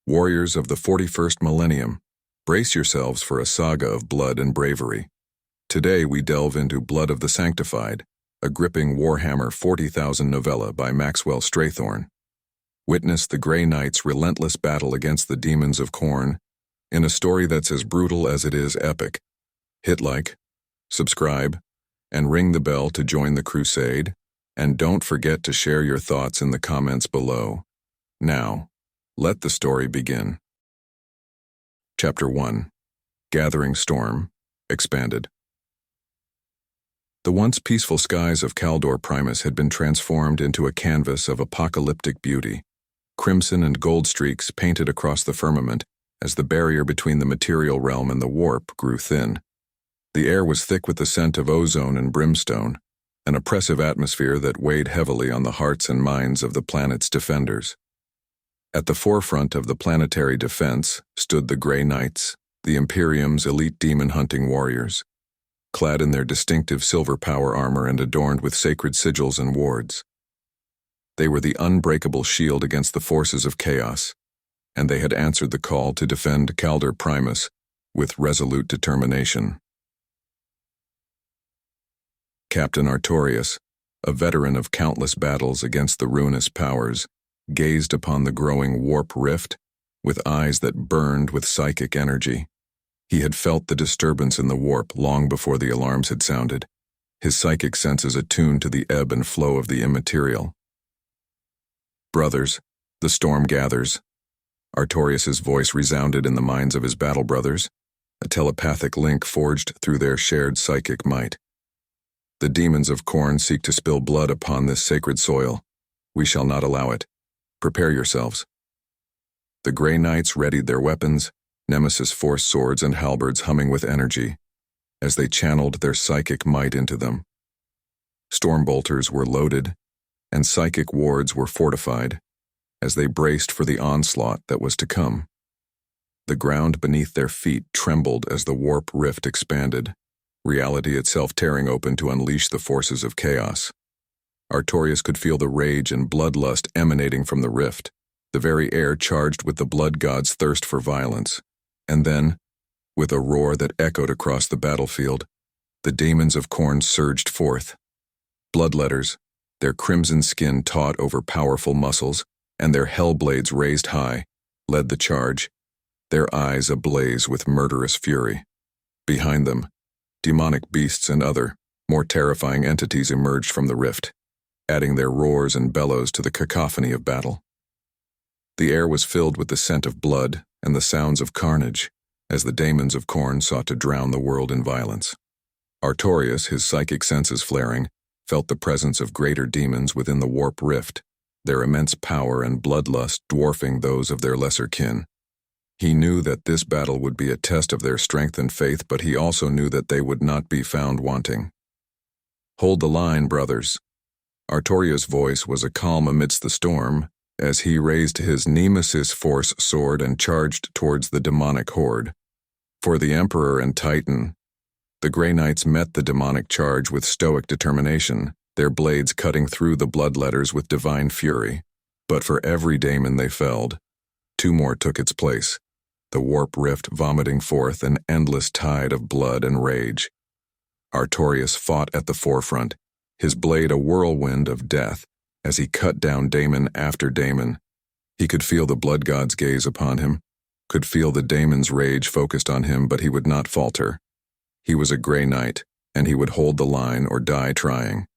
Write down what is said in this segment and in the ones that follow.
Warriors of the 41st millennium, brace yourselves for a saga of blood and bravery. Today we delve into Blood of the Sanctified, a gripping Warhammer 40,000 novella by Maxwell Straythorn. Witness the Grey Knight's relentless battle against the Daemons of Khorne in a story that's as brutal as it is epic. Hit like, subscribe, and ring the bell to join the crusade, and don't forget to share your thoughts in the comments below. Now, let the story begin. Chapter 1. Gathering Storm, Expanded. The once peaceful skies of Kaldor Primus had been transformed into a canvas of apocalyptic beauty. Crimson and gold streaks painted across the firmament as the barrier between the material realm and the warp grew thin. The air was thick with the scent of ozone and brimstone, an oppressive atmosphere that weighed heavily on the hearts and minds of the planet's defenders. At the forefront of the planetary defense stood the Grey Knights, the Imperium's elite demon-hunting warriors, clad in their distinctive silver power armor and adorned with sacred sigils and wards. They were the unbreakable shield against the forces of chaos, and they had answered the call to defend Kaldor Primus with resolute determination. Captain Artorius, a veteran of countless battles against the ruinous powers, gazed upon the growing warp rift with eyes that burned with psychic energy. He had felt the disturbance in the warp long before the alarms had sounded, his psychic senses attuned to the ebb and flow of the immaterial. Brothers, the storm gathers. Artorius's voice resounded in the minds of his battle brothers, a telepathic link forged through their shared psychic might. The Daemons of Khorne seek to spill blood upon this sacred soil. We shall not allow it. Prepare yourselves. The Grey Knights readied their weapons, Nemesis Force swords and halberds humming with energy, as they channeled their psychic might into them. Stormbolters were loaded, and psychic wards were fortified, as they braced for the onslaught that was to come. The ground beneath their feet trembled as the warp rift expanded, reality itself tearing open to unleash the forces of chaos. Artorius could feel the rage and bloodlust emanating from the rift, the very air charged with the blood god's thirst for violence. And then, with a roar that echoed across the battlefield, the Daemons of Khorne surged forth. Bloodletters, their crimson skin taut over powerful muscles, and their hell blades raised high, led the charge, their eyes ablaze with murderous fury. Behind them, demonic beasts and other, more terrifying entities emerged from the rift, adding their roars and bellows to the cacophony of battle. The air was filled with the scent of blood and the sounds of carnage, as the Daemons of Khorne sought to drown the world in violence. Artorius, his psychic senses flaring, felt the presence of greater demons within the warp rift, their immense power and bloodlust dwarfing those of their lesser kin. He knew that this battle would be a test of their strength and faith, but he also knew that they would not be found wanting. Hold the line, brothers. Artorius' voice was a calm amidst the storm, as he raised his Nemesis Force sword and charged towards the demonic horde. For the Emperor and Titan, the Grey Knights met the demonic charge with stoic determination, their blades cutting through the bloodletters with divine fury. But for every daemon they felled, two more took its place, the warp rift vomiting forth an endless tide of blood and rage. Artorius fought at the forefront, his blade a whirlwind of death, as he cut down daemon after daemon. He could feel the blood god's gaze upon him, could feel the daemon's rage focused on him, but he would not falter. He was a Grey Knight, and he would hold the line or die trying.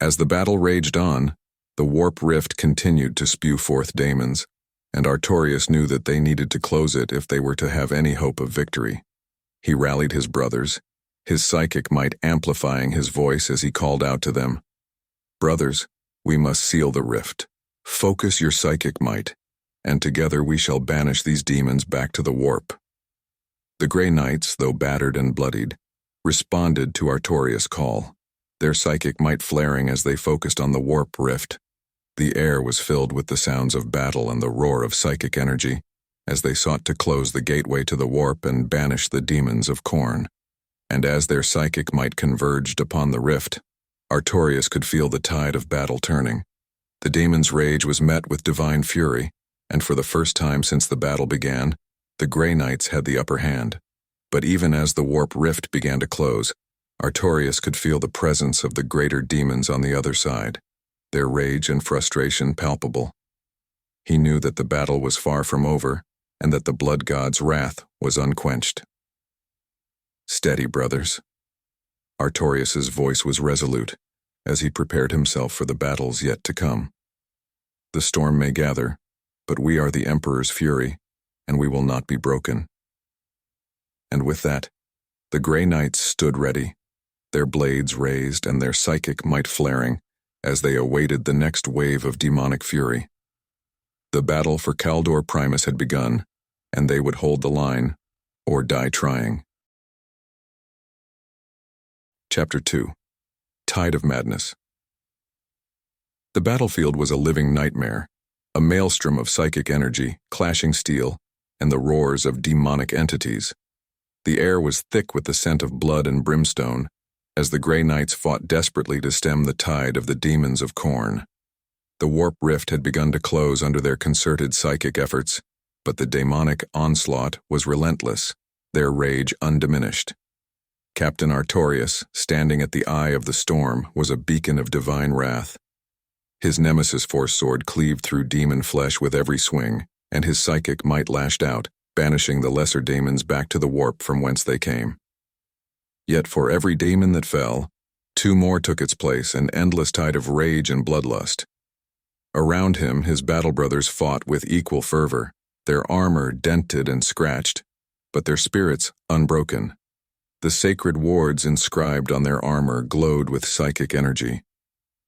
As the battle raged on, the warp rift continued to spew forth daemons, and Artorius knew that they needed to close it if they were to have any hope of victory. He rallied his brothers, his psychic might amplifying his voice as he called out to them. Brothers, we must seal the rift. Focus your psychic might, and together we shall banish these demons back to the warp. The Grey Knights, though battered and bloodied, responded to Artorius' call, their psychic might flaring as they focused on the warp rift. The air was filled with the sounds of battle and the roar of psychic energy, as they sought to close the gateway to the warp and banish the Daemons of Khorne. And as their psychic might converged upon the rift, Artorius could feel the tide of battle turning. The daemon's rage was met with divine fury, and for the first time since the battle began, the Grey Knights had the upper hand. But even as the warp rift began to close, Artorius could feel the presence of the greater demons on the other side, their rage and frustration palpable. He knew that the battle was far from over, and that the blood god's wrath was unquenched. "Steady, brothers." Artorius's voice was resolute, as he prepared himself for the battles yet to come. "The storm may gather, but we are the Emperor's fury, and we will not be broken." And with that, the Grey Knights stood ready, their blades raised and their psychic might flaring, as they awaited the next wave of demonic fury. The battle for Kaldor Primus had begun, and they would hold the line, or die trying. Chapter 2. Tide of Madness. The battlefield was a living nightmare, a maelstrom of psychic energy, clashing steel, and the roars of demonic entities. The air was thick with the scent of blood and brimstone, as the Grey Knights fought desperately to stem the tide of the Daemons of Khorne. The warp rift had begun to close under their concerted psychic efforts, but the demonic onslaught was relentless, their rage undiminished. Captain Artorius, standing at the eye of the storm, was a beacon of divine wrath. His Nemesis Force sword cleaved through demon flesh with every swing, and his psychic might lashed out, banishing the lesser daemons back to the warp from whence they came. Yet for every daemon that fell, 2 more took its place, an endless tide of rage and bloodlust. Around him, his battle brothers fought with equal fervor, their armor dented and scratched, but their spirits unbroken. The sacred wards inscribed on their armor glowed with psychic energy,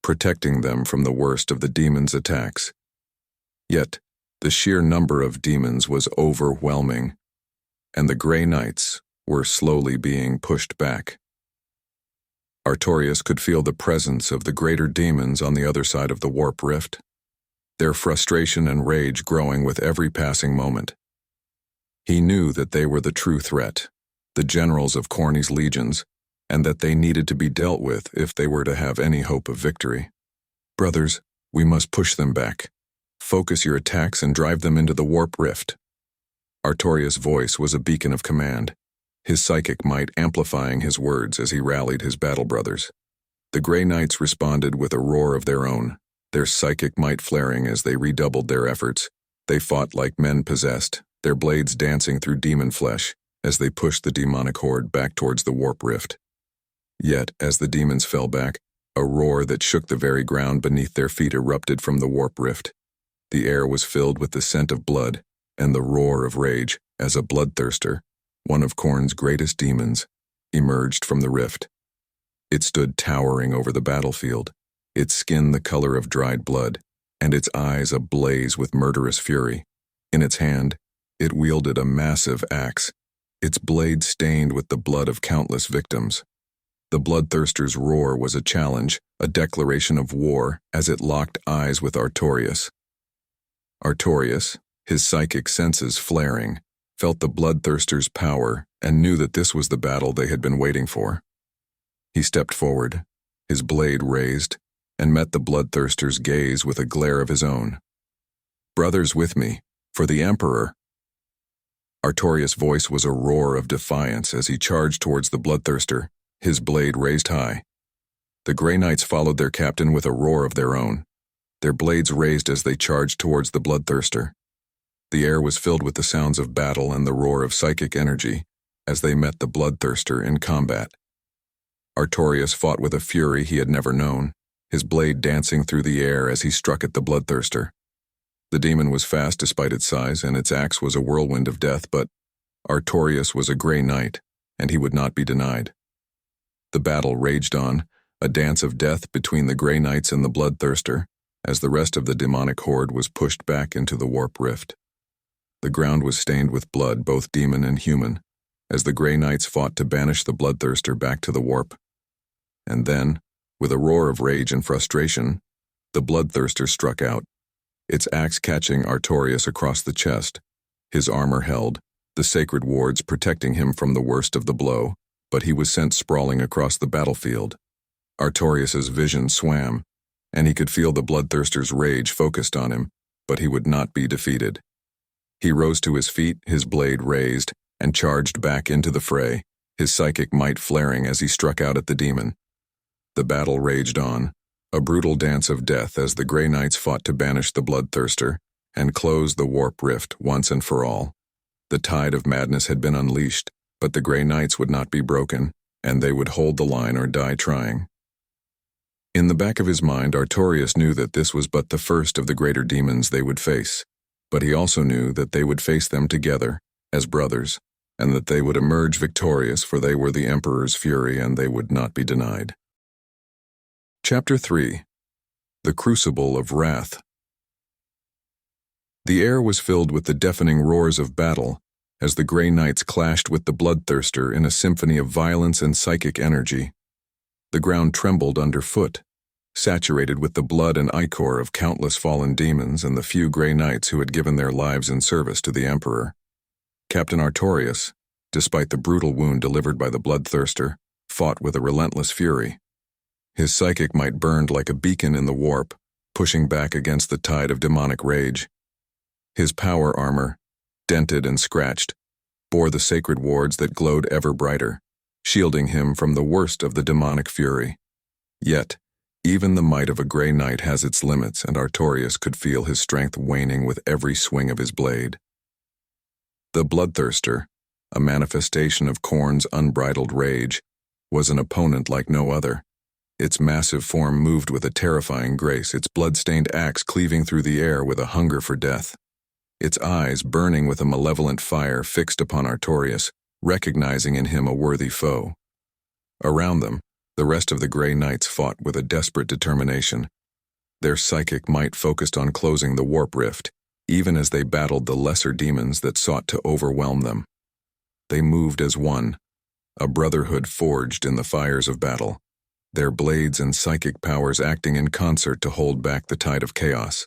protecting them from the worst of the demons' attacks. Yet, the sheer number of demons was overwhelming, and the Grey Knights were slowly being pushed back. Artorius could feel the presence of the greater demons on the other side of the warp rift, their frustration and rage growing with every passing moment. He knew that they were the true threat, the generals of Khorne's legions, and that they needed to be dealt with if they were to have any hope of victory. "Brothers, we must push them back. Focus your attacks and drive them into the warp rift." Artorius' voice was a beacon of command, his psychic might amplifying his words as he rallied his battle brothers. The Grey Knights responded with a roar of their own, their psychic might flaring as they redoubled their efforts. They fought like men possessed, their blades dancing through demon flesh as they pushed the demonic horde back towards the warp rift. Yet, as the demons fell back, a roar that shook the very ground beneath their feet erupted from the warp rift. The air was filled with the scent of blood and the roar of rage as a bloodthirster, one of Khorne's greatest demons, emerged from the rift. It stood towering over the battlefield, its skin the color of dried blood, and its eyes ablaze with murderous fury. In its hand, it wielded a massive axe, its blade stained with the blood of countless victims. The bloodthirster's roar was a challenge, a declaration of war, as it locked eyes with Artorius. Artorius, his psychic senses flaring, felt the bloodthirster's power and knew that this was the battle they had been waiting for. He stepped forward, his blade raised, and met the bloodthirster's gaze with a glare of his own. "Brothers with me, for the Emperor." Artorius' voice was a roar of defiance as he charged towards the bloodthirster, his blade raised high. The Grey Knights followed their captain with a roar of their own, their blades raised as they charged towards the bloodthirster. The air was filled with the sounds of battle and the roar of psychic energy as they met the bloodthirster in combat. Artorius fought with a fury he had never known, his blade dancing through the air as he struck at the bloodthirster. The demon was fast despite its size, and its axe was a whirlwind of death, but Artorius was a Grey Knight, and he would not be denied. The battle raged on, a dance of death between the Grey Knights and the bloodthirster, as the rest of the demonic horde was pushed back into the warp rift. The ground was stained with blood, both demon and human, as the Grey Knights fought to banish the bloodthirster back to the warp. And then, with a roar of rage and frustration, the bloodthirster struck out, its axe catching Artorius across the chest, his armor held, the sacred wards protecting him from the worst of the blow, but he was sent sprawling across the battlefield. Artorius's vision swam, and he could feel the bloodthirster's rage focused on him, but he would not be defeated. He rose to his feet, his blade raised, and charged back into the fray, his psychic might flaring as he struck out at the demon. The battle raged on, a brutal dance of death as the Grey Knights fought to banish the bloodthirster and close the warp rift once and for all. The tide of madness had been unleashed, but the Grey Knights would not be broken, and they would hold the line or die trying. In the back of his mind, Artorius knew that this was but the first of the greater demons they would face, but he also knew that they would face them together, as brothers, and that they would emerge victorious, for they were the Emperor's fury and they would not be denied. Chapter 3. The Crucible of Wrath. The air was filled with the deafening roars of battle as the Grey Knights clashed with the bloodthirster in a symphony of violence and psychic energy. The ground trembled underfoot, saturated with the blood and ichor of countless fallen demons and the few Grey Knights who had given their lives in service to the Emperor. Captain Artorius, despite the brutal wound delivered by the bloodthirster, fought with a relentless fury. His psychic might burned like a beacon in the warp, pushing back against the tide of demonic rage. His power armor, dented and scratched, bore the sacred wards that glowed ever brighter, shielding him from the worst of the demonic fury. Yet, even the might of a Grey Knight has its limits, and Artorius could feel his strength waning with every swing of his blade. The bloodthirster, a manifestation of Khorne's unbridled rage, was an opponent like no other. Its massive form moved with a terrifying grace, its blood-stained axe cleaving through the air with a hunger for death. Its eyes burning with a malevolent fire fixed upon Artorius, recognizing in him a worthy foe. Around them, the rest of the Grey Knights fought with a desperate determination. Their psychic might focused on closing the warp rift, even as they battled the lesser demons that sought to overwhelm them. They moved as one, a brotherhood forged in the fires of battle, their blades and psychic powers acting in concert to hold back the tide of chaos.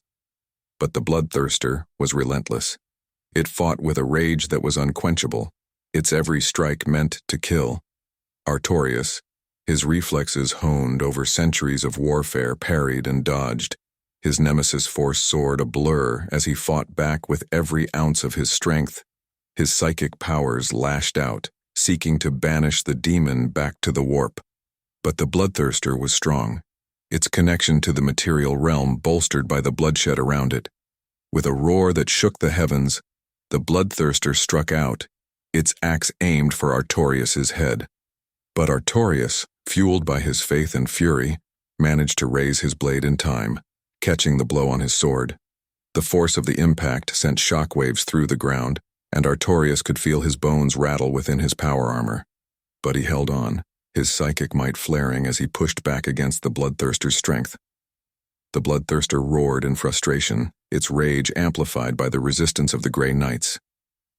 But the bloodthirster was relentless. It fought with a rage that was unquenchable, its every strike meant to kill. Artorius, his reflexes honed over centuries of warfare, parried and dodged, his nemesis force soared a blur as he fought back with every ounce of his strength. His psychic powers lashed out, seeking to banish the demon back to the warp. But the bloodthirster was strong, its connection to the material realm bolstered by the bloodshed around it. With a roar that shook the heavens, the bloodthirster struck out, its axe aimed for Artorius's head. But Artorius, fueled by his faith and fury, managed to raise his blade in time, catching the blow on his sword. The force of the impact sent shockwaves through the ground, and Artorius could feel his bones rattle within his power armor. But he held on, his psychic might flaring as he pushed back against the bloodthirster's strength. The bloodthirster roared in frustration, its rage amplified by the resistance of the Grey Knights.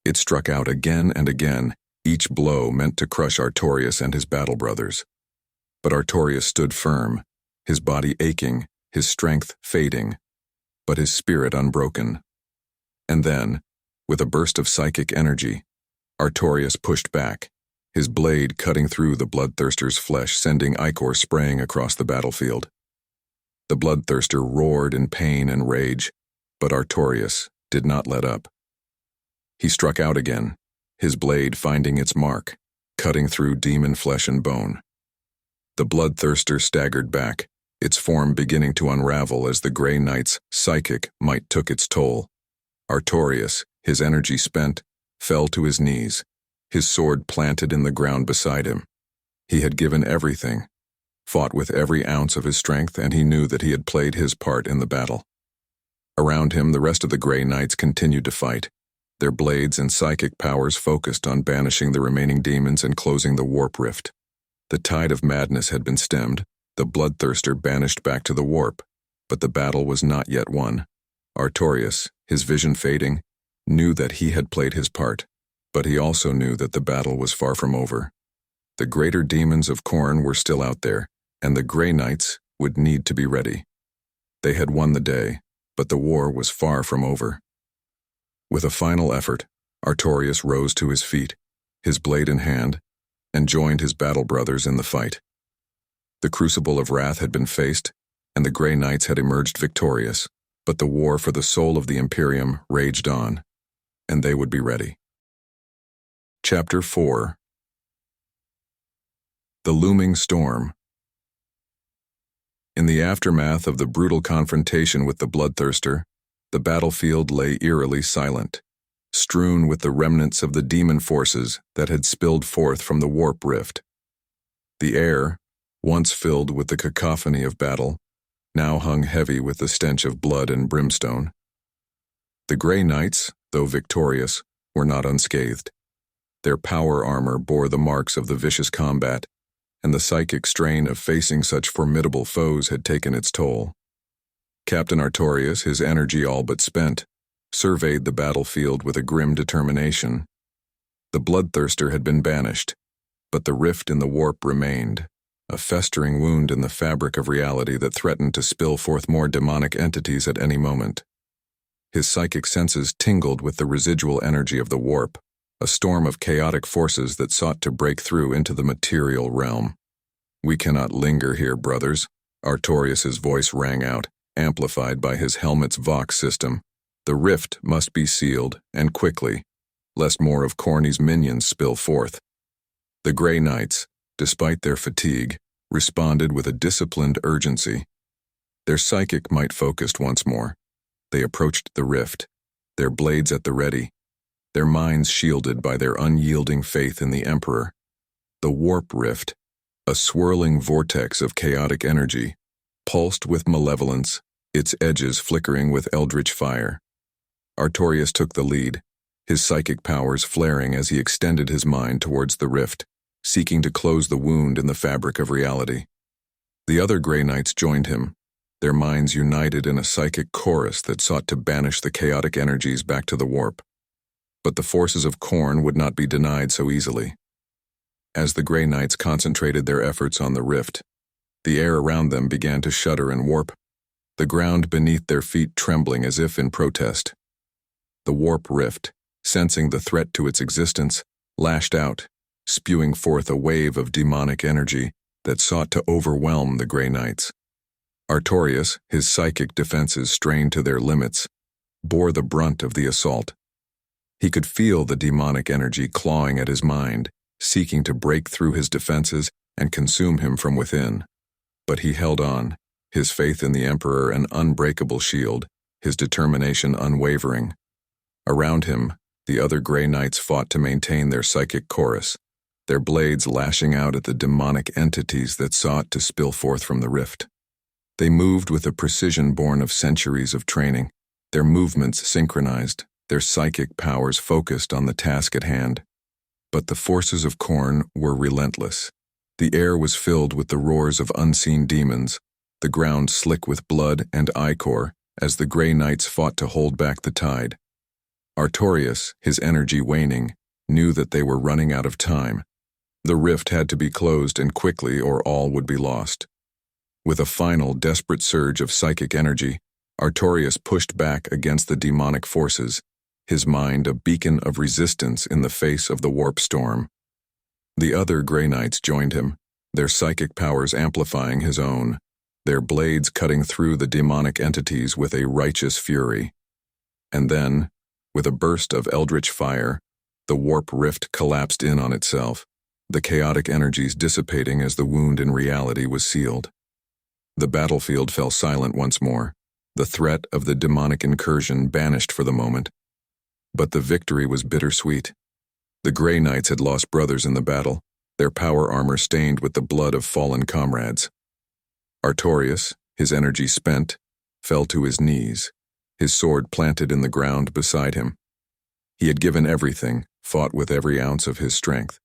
It struck out again and again, each blow meant to crush Artorius and his battle brothers. But Artorius stood firm, his body aching, his strength fading, but his spirit unbroken. And then, with a burst of psychic energy, Artorius pushed back, his blade cutting through the bloodthirster's flesh, sending ichor spraying across the battlefield. The bloodthirster roared in pain and rage, but Artorius did not let up. He struck out again, his blade finding its mark, cutting through demon flesh and bone. The bloodthirster staggered back, its form beginning to unravel as the Grey Knight's psychic might took its toll. Artorius, his energy spent, fell to his knees, his sword planted in the ground beside him. He had given everything, fought with every ounce of his strength, and he knew that he had played his part in the battle. Around him, the rest of the Grey Knights continued to fight, their blades and psychic powers focused on banishing the remaining demons and closing the warp rift. The tide of madness had been stemmed, the bloodthirster banished back to the warp, but the battle was not yet won. Artorius, his vision fading, knew that he had played his part, but he also knew that the battle was far from over. The greater demons of Khorne were still out there, and the Grey Knights would need to be ready. They had won the day, but the war was far from over. With a final effort, Artorius rose to his feet, his blade in hand, and joined his battle brothers in the fight. The Crucible of Wrath had been faced, and the Grey Knights had emerged victorious, But the war for the soul of the Imperium raged on, and they would be ready. Chapter 4. The Looming Storm. In the aftermath of the brutal confrontation with the Bloodthirster, the battlefield lay eerily silent, strewn with the remnants of the demon forces that had spilled forth from the warp rift. The air, once filled with the cacophony of battle, now hung heavy with the stench of blood and brimstone. The Grey Knights, though victorious, were not unscathed. Their power armor bore the marks of the vicious combat, and the psychic strain of facing such formidable foes had taken its toll. Captain Artorius, his energy all but spent, surveyed the battlefield with a grim determination. The Bloodthirster had been banished, but the rift in the warp remained, a festering wound in the fabric of reality that threatened to spill forth more demonic entities at any moment. His psychic senses tingled with the residual energy of the warp, a storm of chaotic forces that sought to break through into the material realm. "We cannot linger here, brothers," Artorius's voice rang out, amplified by his helmet's Vox system. "The rift must be sealed, and quickly, lest more of Khorne's minions spill forth." The Grey Knights, despite their fatigue, responded with a disciplined urgency. Their psychic might focused once more. They approached the rift, their blades at the ready, their minds shielded by their unyielding faith in the Emperor. The warp rift, a swirling vortex of chaotic energy, pulsed with malevolence, its edges flickering with eldritch fire. Artorius took the lead, his psychic powers flaring as he extended his mind towards the rift, seeking to close the wound in the fabric of reality. The other Grey Knights joined him, their minds united in a psychic chorus that sought to banish the chaotic energies back to the warp. But the forces of Khorne would not be denied so easily. As the Grey Knights concentrated their efforts on the rift, the air around them began to shudder and warp, the ground beneath their feet trembling as if in protest. The warp rift, sensing the threat to its existence, lashed out, spewing forth a wave of demonic energy that sought to overwhelm the Grey Knights. Artorius, his psychic defenses strained to their limits, bore the brunt of the assault. He could feel the demonic energy clawing at his mind, seeking to break through his defenses and consume him from within. But he held on, his faith in the Emperor an unbreakable shield, his determination unwavering. Around him, the other Grey Knights fought to maintain their psychic chorus, their blades lashing out at the demonic entities that sought to spill forth from the rift. They moved with a precision born of centuries of training, their movements synchronized, their psychic powers focused on the task at hand. But the forces of Khorne were relentless. The air was filled with the roars of unseen demons, the ground slick with blood and ichor as the Grey Knights fought to hold back the tide. Artorius, his energy waning, knew that they were running out of time. The rift had to be closed and quickly or all would be lost. With a final desperate surge of psychic energy, Artorius pushed back against the demonic forces, his mind a beacon of resistance in the face of the warp storm. The other Grey Knights joined him, their psychic powers amplifying his own, their blades cutting through the demonic entities with a righteous fury. And then, with a burst of eldritch fire, the warp rift collapsed in on itself, the chaotic energies dissipating as the wound in reality was sealed. The battlefield fell silent once more, the threat of the demonic incursion banished for the moment. But the victory was bittersweet. The Grey Knights had lost brothers in the battle, their power armor stained with the blood of fallen comrades. Artorius, his energy spent, fell to his knees, his sword planted in the ground beside him. He had given everything, fought with every ounce of his strength,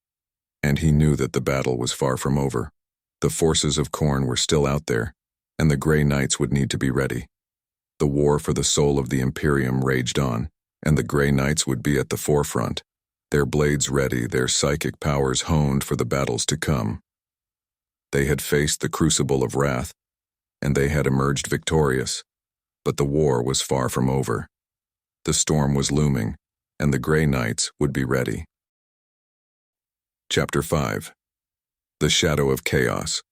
and he knew that the battle was far from over. The forces of Khorne were still out there, and the Grey Knights would need to be ready. The war for the soul of the Imperium raged on, and the Grey Knights would be at the forefront, their blades ready, their psychic powers honed for the battles to come. They had faced the Crucible of wrath, and they had emerged victorious, but the war was far from over. The storm was looming, and the Grey Knights would be ready. Chapter 5. The Shadow of Chaos.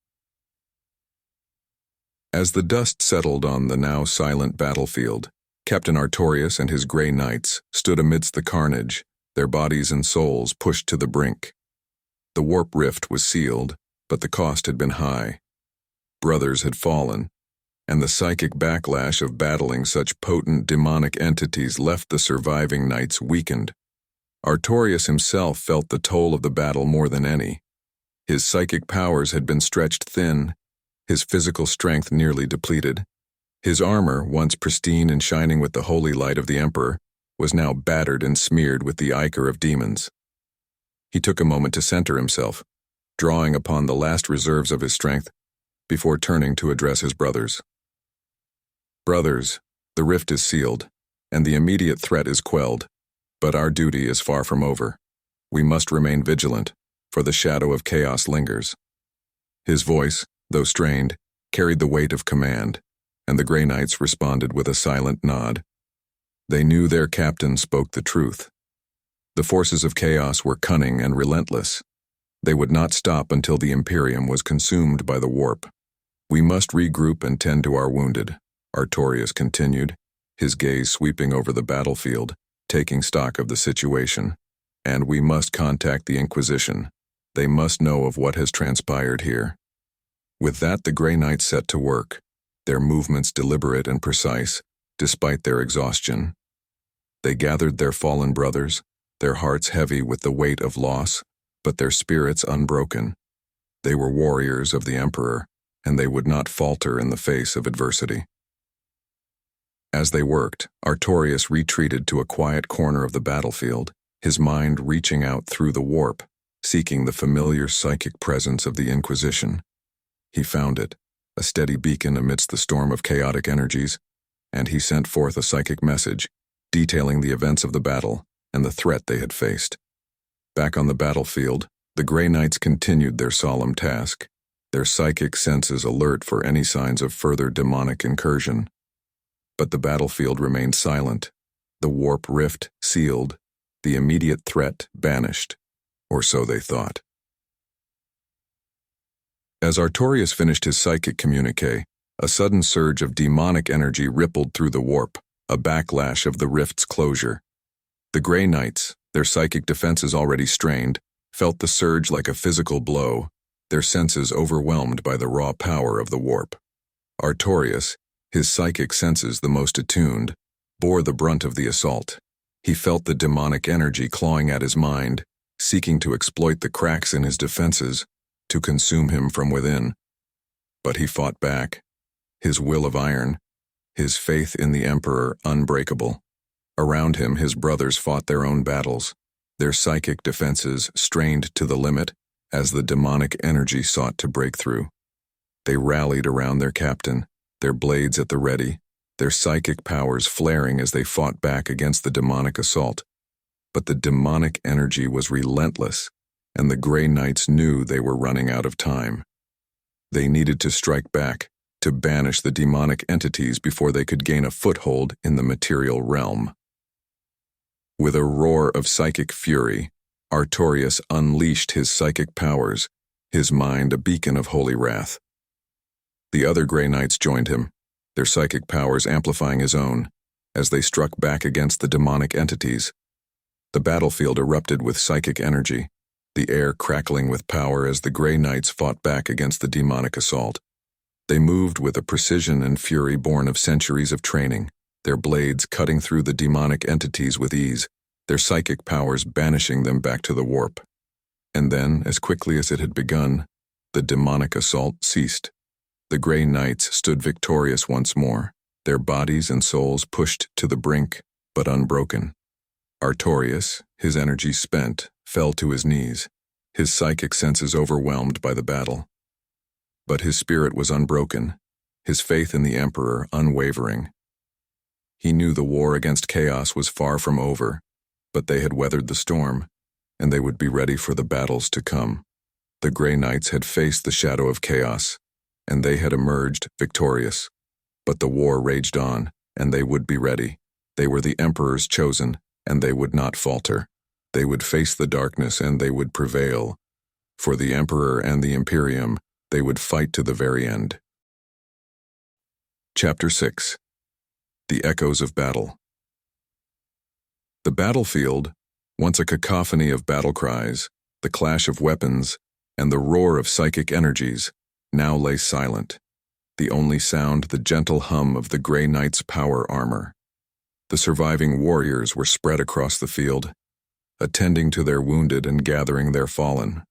As the dust settled on the now silent battlefield, Captain Artorius and his Grey Knights stood amidst the carnage, their bodies and souls pushed to the brink. The warp rift was sealed, but the cost had been high. Brothers had fallen, and the psychic backlash of battling such potent demonic entities left the surviving knights weakened. Artorius himself felt the toll of the battle more than any. His psychic powers had been stretched thin, his physical strength nearly depleted. His armor, once pristine and shining with the holy light of the Emperor, was now battered and smeared with the ichor of demons. He took a moment to center himself, drawing upon the last reserves of his strength, before turning to address his brothers. Brothers, the rift is sealed, and the immediate threat is quelled, but our duty is far from over. We must remain vigilant, for the shadow of chaos lingers. His voice, though strained, carried the weight of command, and the Grey Knights responded with a silent nod. They knew their captain spoke the truth. The forces of chaos were cunning and relentless. They would not stop until the Imperium was consumed by the warp. We must regroup and tend to our wounded, Artorius continued, his gaze sweeping over the battlefield, taking stock of the situation. And we must contact the Inquisition. They must know of what has transpired here. With that, the Grey Knights set to work, their movements deliberate and precise, despite their exhaustion. They gathered their fallen brothers, their hearts heavy with the weight of loss, but their spirits unbroken. They were warriors of the Emperor, and they would not falter in the face of adversity. As they worked, Artorius retreated to a quiet corner of the battlefield, his mind reaching out through the warp, seeking the familiar psychic presence of the Inquisition. He found it, a steady beacon amidst the storm of chaotic energies, and he sent forth a psychic message, detailing the events of the battle and the threat they had faced. Back on the battlefield, the Grey Knights continued their solemn task, their psychic senses alert for any signs of further demonic incursion. But the battlefield remained silent, the warp rift sealed, the immediate threat banished, or so they thought. As Artorius finished his psychic communique, a sudden surge of demonic energy rippled through the warp, a backlash of the rift's closure. The Grey Knights, their psychic defenses already strained, felt the surge like a physical blow, their senses overwhelmed by the raw power of the warp. Artorius, his psychic senses the most attuned, bore the brunt of the assault. He felt the demonic energy clawing at his mind, seeking to exploit the cracks in his defenses, to consume him from within. But he fought back, his will of iron, his faith in the Emperor unbreakable. Around him, his brothers fought their own battles, their psychic defenses strained to the limit as the demonic energy sought to break through. They rallied around their captain, their blades at the ready, their psychic powers flaring as they fought back against the demonic assault. But the demonic energy was relentless, and the Grey Knights knew they were running out of time. They needed to strike back, to banish the demonic entities before they could gain a foothold in the material realm. With a roar of psychic fury, Artorius unleashed his psychic powers, his mind a beacon of holy wrath. The other Grey Knights joined him, their psychic powers amplifying his own, as they struck back against the demonic entities. The battlefield erupted with psychic energy, the air crackling with power as the Grey Knights fought back against the demonic assault. They moved with a precision and fury born of centuries of training, their blades cutting through the demonic entities with ease, their psychic powers banishing them back to the warp. And then, as quickly as it had begun, the demonic assault ceased. The Grey Knights stood victorious once more, their bodies and souls pushed to the brink, but unbroken. Artorius, his energy spent, fell to his knees, his psychic senses overwhelmed by the battle. But his spirit was unbroken, his faith in the Emperor unwavering. He knew the war against chaos was far from over, but they had weathered the storm, and they would be ready for the battles to come. The Grey Knights had faced the shadow of chaos, and they had emerged victorious. But the war raged on, and they would be ready. They were the Emperor's chosen, and they would not falter. They would face the darkness, and they would prevail. For the Emperor and the Imperium, they would fight to the very end. Chapter 6. The Echoes of Battle. The battlefield, once a cacophony of battle cries, the clash of weapons, and the roar of psychic energies, now lay silent, the only sound the gentle hum of the Grey Knight's power armor. The surviving warriors were spread across the field, attending to their wounded and gathering their fallen.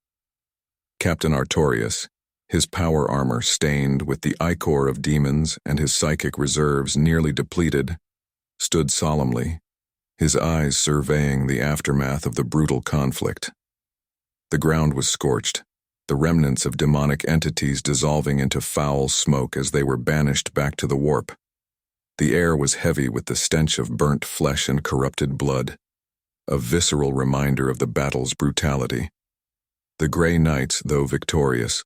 Captain Artorius, his power armor stained with the ichor of demons and his psychic reserves nearly depleted, stood solemnly, his eyes surveying the aftermath of the brutal conflict. The ground was scorched, the remnants of demonic entities dissolving into foul smoke as they were banished back to the warp. The air was heavy with the stench of burnt flesh and corrupted blood, a visceral reminder of the battle's brutality. The Grey Knights, though victorious,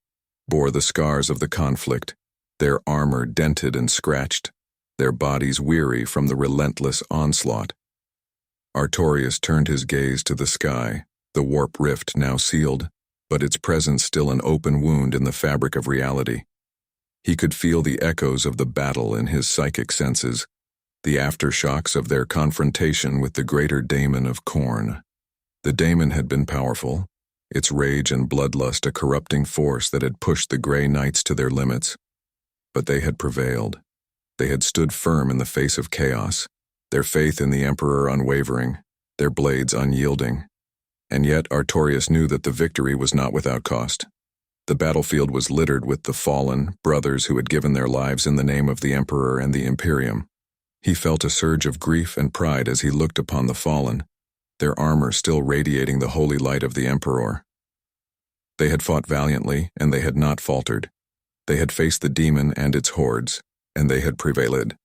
bore the scars of the conflict, their armor dented and scratched, their bodies weary from the relentless onslaught. Artorius turned his gaze to the sky, the warp rift now sealed, but its presence still an open wound in the fabric of reality. He could feel the echoes of the battle in his psychic senses, the aftershocks of their confrontation with the greater Daemon of Khorne. The Daemon had been powerful, its rage and bloodlust a corrupting force that had pushed the Grey Knights to their limits. But they had prevailed. They had stood firm in the face of chaos, their faith in the Emperor unwavering, their blades unyielding. And yet Artorius knew that the victory was not without cost. The battlefield was littered with the fallen, brothers who had given their lives in the name of the Emperor and the Imperium. He felt a surge of grief and pride as he looked upon the fallen, their armor still radiating the holy light of the Emperor. They had fought valiantly, and they had not faltered. They had faced the demon and its hordes, and they had prevailed.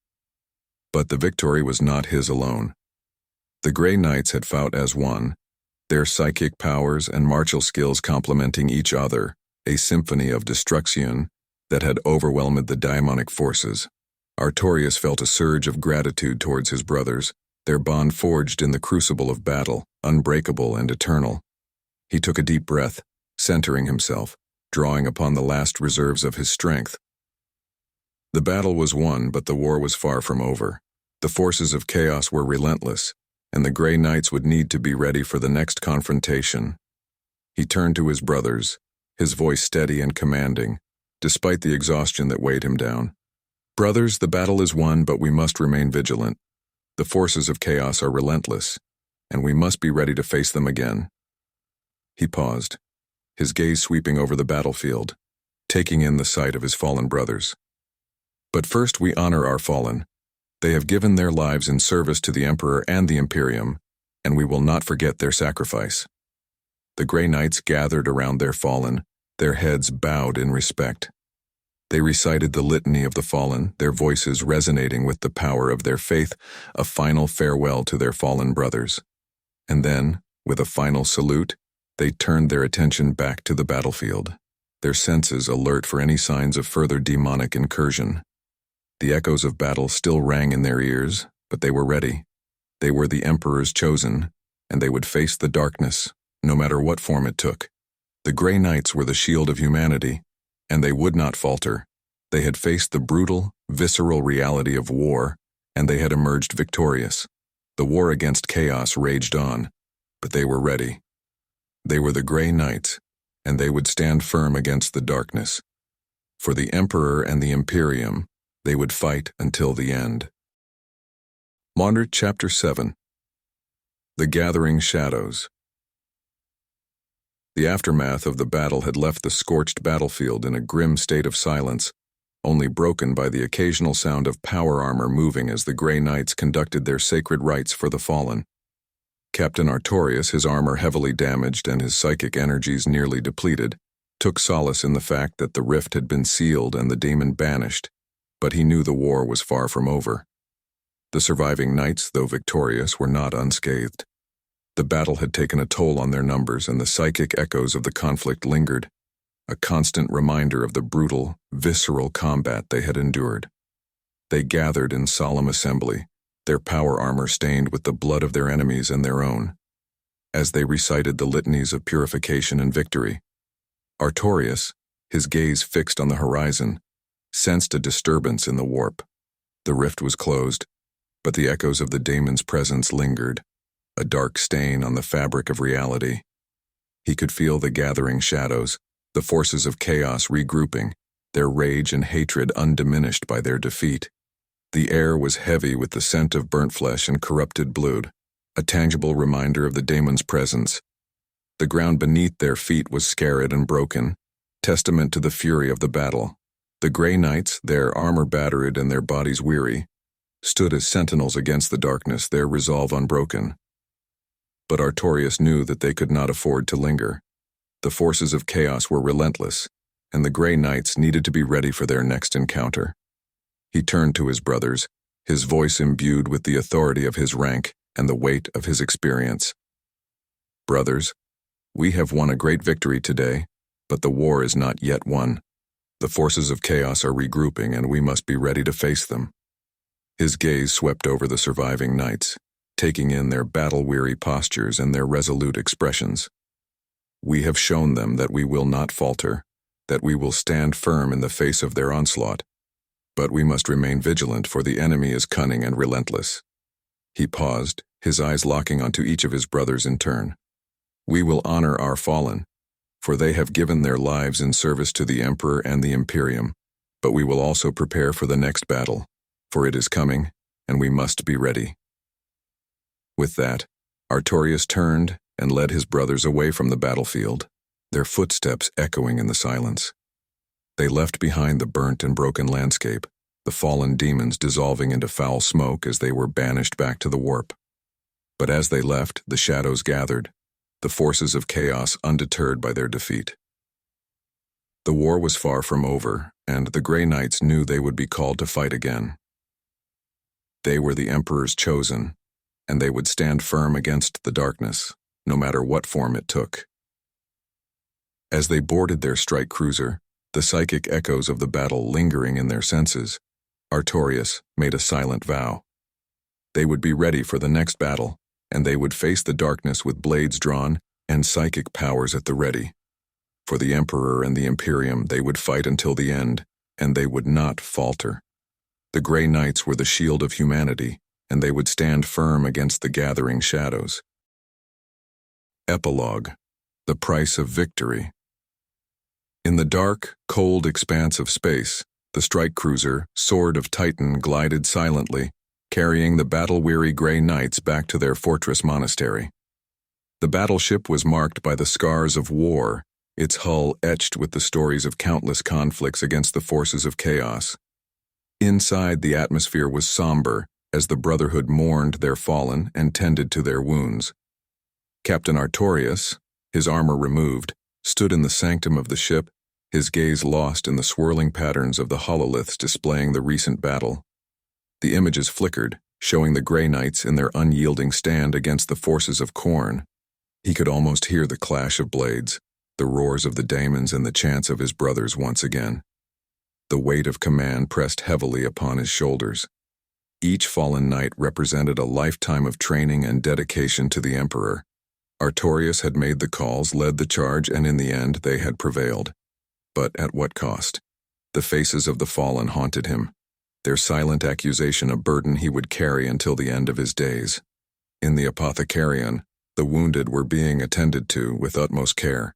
But the victory was not his alone. The Grey Knights had fought as one, their psychic powers and martial skills complementing each other, a symphony of destruction that had overwhelmed the daemonic forces. Artorius felt a surge of gratitude towards his brothers, their bond forged in the crucible of battle, unbreakable and eternal. He took a deep breath, centering himself, drawing upon the last reserves of his strength. The battle was won, but the war was far from over. The forces of chaos were relentless, and the Grey Knights would need to be ready for the next confrontation. He turned to his brothers, his voice steady and commanding, despite the exhaustion that weighed him down. "Brothers, the battle is won, but we must remain vigilant. The forces of chaos are relentless, and we must be ready to face them again." He paused, his gaze sweeping over the battlefield, taking in the sight of his fallen brothers. "But first we honor our fallen. They have given their lives in service to the Emperor and the Imperium, and we will not forget their sacrifice." The Grey Knights gathered around their fallen, their heads bowed in respect. They recited the litany of the fallen, their voices resonating with the power of their faith, a final farewell to their fallen brothers. And then, with a final salute, they turned their attention back to the battlefield, their senses alert for any signs of further demonic incursion. The echoes of battle still rang in their ears, but they were ready. They were the Emperor's chosen, and they would face the darkness, no matter what form it took. The Grey Knights were the shield of humanity, and they would not falter. They had faced the brutal, visceral reality of war, and they had emerged victorious. The war against chaos raged on, but they were ready. They were the Grey Knights, and they would stand firm against the darkness. For the Emperor and the Imperium, they would fight until the end. Monarch Chapter 7. The Gathering Shadows. The aftermath of the battle had left the scorched battlefield in a grim state of silence, only broken by the occasional sound of power armor moving as the Grey Knights conducted their sacred rites for the fallen. Captain Artorius, his armor heavily damaged and his psychic energies nearly depleted, took solace in the fact that the rift had been sealed and the demon banished, but he knew the war was far from over. The surviving knights, though victorious, were not unscathed. The battle had taken a toll on their numbers, and the psychic echoes of the conflict lingered, a constant reminder of the brutal, visceral combat they had endured. They gathered in solemn assembly, their power armor stained with the blood of their enemies and their own. As they recited the litanies of purification and victory, Artorius, his gaze fixed on the horizon, sensed a disturbance in the warp. The rift was closed, but the echoes of the daemon's presence lingered, a dark stain on the fabric of reality. He could feel the gathering shadows, the forces of chaos regrouping, their rage and hatred undiminished by their defeat. The air was heavy with the scent of burnt flesh and corrupted blood, a tangible reminder of the daemon's presence. The ground beneath their feet was scarred and broken, testament to the fury of the battle. The Grey Knights, their armor battered and their bodies weary, stood as sentinels against the darkness, their resolve unbroken. But Artorius knew that they could not afford to linger. The forces of chaos were relentless, and the Grey Knights needed to be ready for their next encounter. He turned to his brothers, his voice imbued with the authority of his rank and the weight of his experience. "Brothers, we have won a great victory today, but the war is not yet won. The forces of chaos are regrouping, and we must be ready to face them." His gaze swept over the surviving knights, taking in their battle-weary postures and their resolute expressions. "We have shown them that we will not falter, that we will stand firm in the face of their onslaught. But we must remain vigilant, for the enemy is cunning and relentless." He paused, his eyes locking onto each of his brothers in turn. "We will honor our fallen, for they have given their lives in service to the Emperor and the Imperium, but we will also prepare for the next battle, for it is coming, and we must be ready." With that, Artorius turned and led his brothers away from the battlefield, their footsteps echoing in the silence. They left behind the burnt and broken landscape, the fallen demons dissolving into foul smoke as they were banished back to the warp. But as they left, the shadows gathered, the forces of chaos undeterred by their defeat. The war was far from over, and the Grey Knights knew they would be called to fight again. They were the Emperor's chosen, and they would stand firm against the darkness, no matter what form it took. As they boarded their strike cruiser, the psychic echoes of the battle lingering in their senses, Artorius made a silent vow. They would be ready for the next battle, and they would face the darkness with blades drawn and psychic powers at the ready. For the Emperor and the Imperium, they would fight until the end, and they would not falter. The Grey Knights were the shield of humanity, and they would stand firm against the gathering shadows. Epilogue: The Price of Victory. In the dark, cold expanse of space, the strike cruiser, Sword of Titan, glided silently, carrying the battle-weary Grey Knights back to their fortress monastery. The battleship was marked by the scars of war, its hull etched with the stories of countless conflicts against the forces of chaos. Inside, the atmosphere was somber, as the Brotherhood mourned their fallen and tended to their wounds. Captain Artorius, his armor removed, stood in the sanctum of the ship, his gaze lost in the swirling patterns of the hololiths displaying the recent battle. The images flickered, showing the Grey Knights in their unyielding stand against the forces of Khorne. He could almost hear the clash of blades, the roars of the daemons, and the chants of his brothers once again. The weight of command pressed heavily upon his shoulders. Each fallen knight represented a lifetime of training and dedication to the Emperor. Artorius had made the calls, led the charge, and in the end they had prevailed. But at what cost? The faces of the fallen haunted him, their silent accusation a burden he would carry until the end of his days. In the Apothecarion, the wounded were being attended to with utmost care.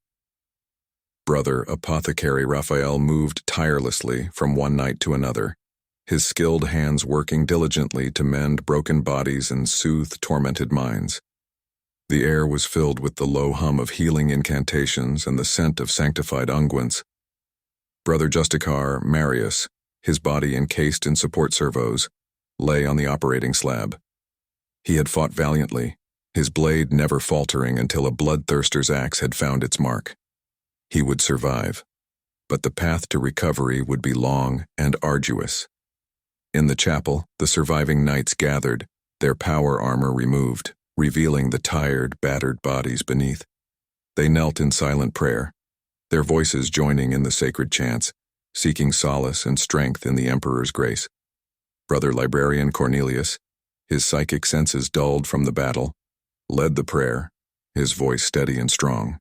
Brother Apothecary Raphael moved tirelessly from one knight to another, his skilled hands working diligently to mend broken bodies and soothe tormented minds. The air was filled with the low hum of healing incantations and the scent of sanctified unguents. Brother Justicar Marius, his body encased in support servos, lay on the operating slab. He had fought valiantly, his blade never faltering until a bloodthirster's axe had found its mark. He would survive, but the path to recovery would be long and arduous. In the chapel, the surviving knights gathered, their power armor removed, revealing the tired, battered bodies beneath. They knelt in silent prayer, their voices joining in the sacred chants, seeking solace and strength in the Emperor's grace. Brother Librarian Cornelius, his psychic senses dulled from the battle, led the prayer, his voice steady and strong.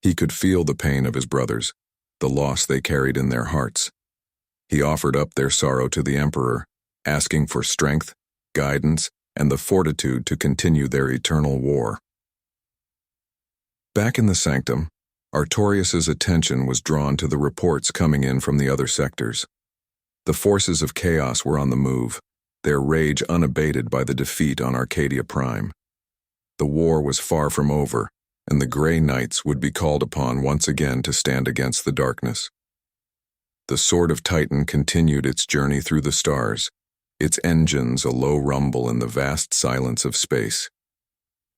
He could feel the pain of his brothers, the loss they carried in their hearts. He offered up their sorrow to the Emperor, asking for strength, guidance, and the fortitude to continue their eternal war. Back in the sanctum, Artorius's attention was drawn to the reports coming in from the other sectors. The forces of chaos were on the move, their rage unabated by the defeat on Arcadia Prime. The war was far from over, and the Grey Knights would be called upon once again to stand against the darkness. The Sword of Titan continued its journey through the stars, its engines a low rumble in the vast silence of space.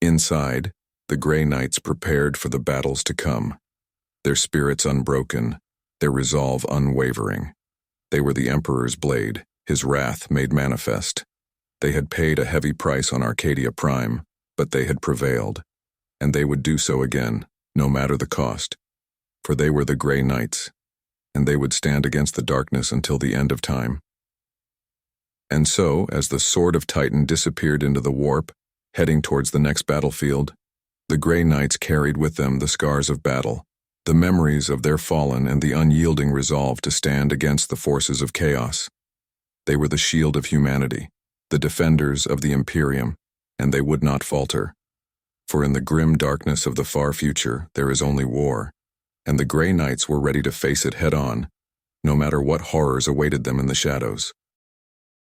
Inside, the Grey Knights prepared for the battles to come, their spirits unbroken, their resolve unwavering. They were the Emperor's blade, his wrath made manifest. They had paid a heavy price on Arcadia Prime, but they had prevailed, and they would do so again, no matter the cost. For they were the Grey Knights, and they would stand against the darkness until the end of time. And so, as the Sword of Titan disappeared into the warp, heading towards the next battlefield, the Grey Knights carried with them the scars of battle, the memories of their fallen and the unyielding resolve to stand against the forces of chaos. They were the shield of humanity, the defenders of the Imperium, and they would not falter. For in the grim darkness of the far future there is only war, and the Grey Knights were ready to face it head-on, no matter what horrors awaited them in the shadows.